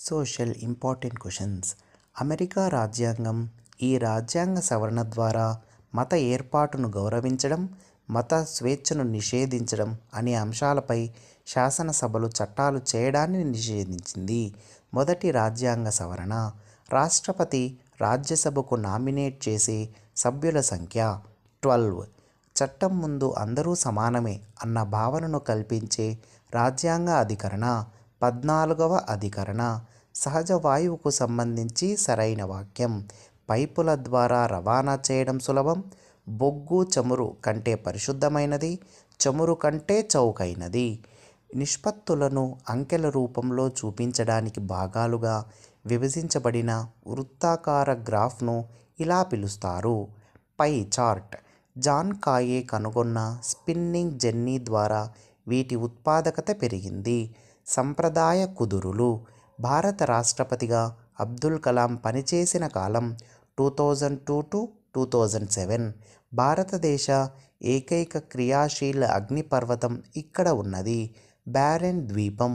Social important questions. America రాజ్యాంగం ఈ రాజ్యాంగ సవరణ ద్వారా మత ఏర్పాటును గౌరవించడం, మత స్వేచ్ఛను నిషేధించడం అనే అంశాలపై శాసనసభలు చట్టాలు చేయడాన్ని నిషేధించింది. మొదటి రాజ్యాంగ సవరణ. రాష్ట్రపతి రాజ్యసభకు నామినేట్ చేసే సభ్యుల సంఖ్య 12. చట్టం ముందు అందరూ సమానమే అన్న భావనను కల్పించే రాజ్యాంగ అధికరణ. 14వ అధికరణ. సహజ వాయువుకు సంబంధించి సరైన వాక్యం. పైపుల ద్వారా రవాణా చేయడం సులభం. బొగ్గు చమురు కంటే పరిశుద్ధమైనది, చమురు కంటే చౌకైనది. నిష్పత్తులను అంకెల రూపంలో చూపించడానికి భాగాలుగా విభజించబడిన వృత్తాకార గ్రాఫ్ను ఇలా పిలుస్తారు. Pie chart. జాన్ కాయే కనుగొన్న స్పిన్నింగ్ జెన్నీ ద్వారా వీటి ఉత్పాదకత పెరిగింది. సంప్రదాయ కుదురులు. భారత రాష్ట్రపతిగా అబ్దుల్ కలాం పనిచేసిన కాలం 2002 to 2007. భారతదేశ ఏకైక క్రియాశీల అగ్నిపర్వతం ఇక్కడ ఉన్నది. బ్యారెన్ ద్వీపం.